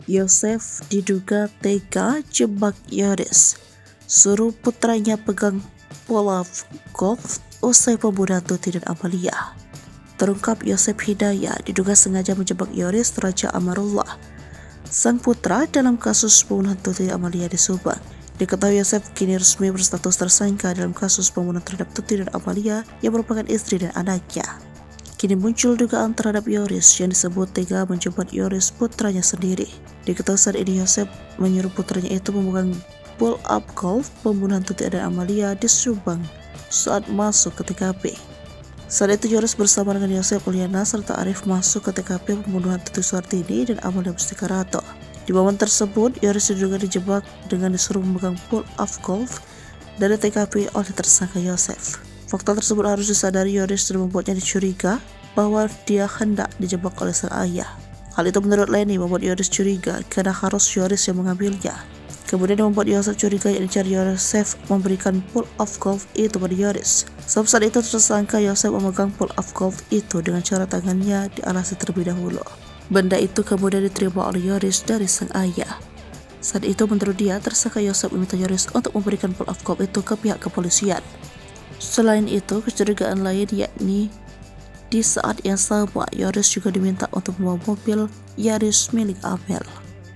Yosef diduga tega jebak Yoris, suruh putranya pegang bola golf usai pembunuhan Tuti dan Amalia. Terungkap Yosef Hidayat diduga sengaja menjebak Yoris Raja Amarullah, sang putra dalam kasus pembunuhan Tuti dan Amalia di Subang. Diketahui Yosef kini resmi berstatus tersangka dalam kasus pembunuhan terhadap Tuti dan Amalia yang merupakan istri dan anaknya. Kini muncul dugaan terhadap Yoris yang disebut tega menjebak Yoris putranya sendiri. Diketahui saat ini Yosef menyuruh putranya itu memegang ball up golf pembunuhan Tuti dan Amalia di Subang saat masuk ke TKP. Saat itu Yoris bersama dengan Yosef Uliana serta Arif masuk ke TKP pembunuhan Tuti Suartini dan Amalia Mustikarato. Di momen tersebut, Yoris diduga dijebak dengan disuruh memegang ball up golf dari TKP oleh tersangka Yosef. Fakta tersebut harus disadari Yoris sudah membuatnya dicuriga bahwa dia hendak dijebak oleh sang ayah. Hal itu menurut Leni membuat Yoris curiga karena harus Yoris yang mengambilnya. Kemudian yang membuat Yosef curiga yang dicari Yosef memberikan pull off golf itu pada Yoris. Sebab saat itu tersangka Yosef memegang pull off golf itu dengan cara tangannya dialasi terlebih dahulu. Benda itu kemudian diterima oleh Yoris dari sang ayah. Saat itu menurut dia tersangka Yosef meminta Yoris untuk memberikan pull off golf itu ke pihak kepolisian. Selain itu, kecurigaan lain yakni di saat yang sama Yoris juga diminta untuk membawa mobil Yaris milik Amel.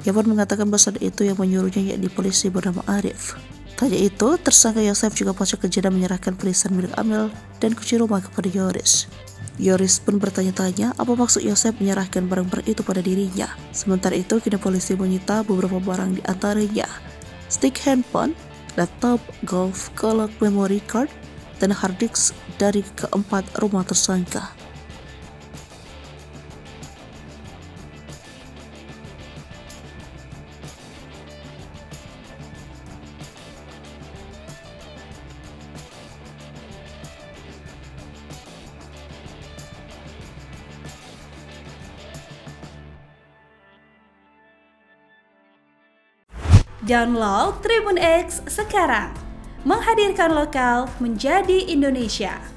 Ia pun mengatakan bahwa saat itu yang menyuruhnya yakni polisi bernama Arif. Tanya itu, tersangka Yosef juga pasca kejadian menyerahkan perisan milik Amel dan kunci rumah kepada Yoris. Yoris pun bertanya-tanya apa maksud Yosef menyerahkan barang-barang itu pada dirinya. Sementara itu, kini polisi menyita beberapa barang di antaranya stick handphone, laptop, golf, kolak, memory card, dan hard disk dari keempat rumah tersangka. Download Tribun X sekarang, menghadirkan lokal menjadi Indonesia.